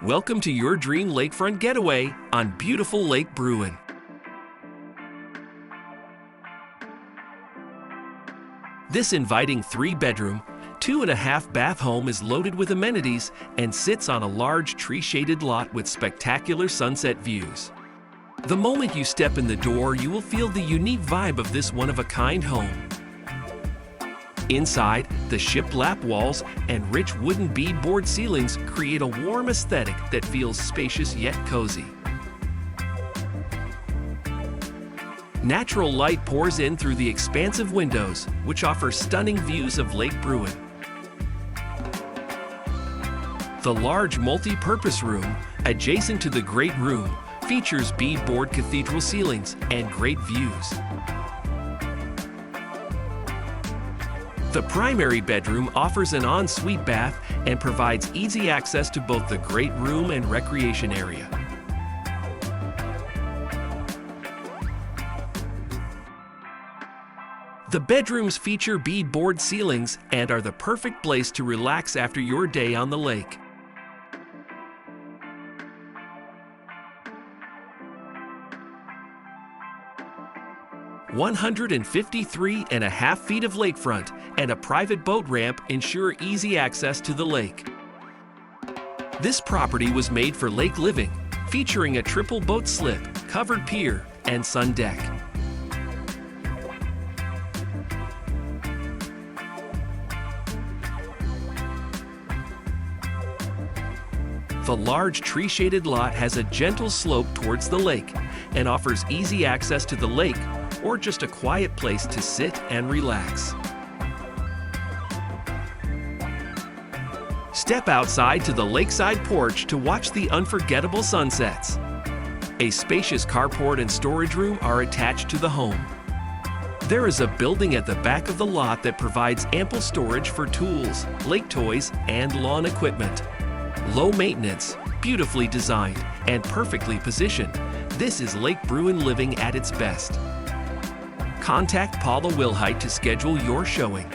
Welcome to your dream lakefront getaway on beautiful Lake Bruin. This inviting 3-bedroom, 2.5-bath home is loaded with amenities and sits on a large tree-shaded lot with spectacular sunset views. The moment you step in the door, you will feel the unique vibe of this one-of-a-kind home. Inside, the shiplap walls and rich wooden beadboard ceilings create a warm aesthetic that feels spacious yet cozy. Natural light pours in through the expansive windows, which offer stunning views of Lake Bruin. The large multi-purpose room, adjacent to the great room, features beadboard cathedral ceilings and great views. The primary bedroom offers an ensuite bath and provides easy access to both the great room and recreation area. The bedrooms feature beadboard ceilings and are the perfect place to relax after your day on the lake. "153.5 feet of lakefront and a private boat ramp ensure easy access to the lake. This property was made for lake living, featuring a triple boat slip, covered pier, and sun deck. The large tree-shaded lot has a gentle slope towards the lake and offers easy access to the lake or just a quiet place to sit and relax. Step outside to the lakeside porch to watch the unforgettable sunsets. A spacious carport and storage room are attached to the home. There is a building at the back of the lot that provides ample storage for tools, lake toys, and lawn equipment. Low maintenance, beautifully designed, and perfectly positioned, this is Lake Bruin living at its best. Contact Paula Wilhite to schedule your showing.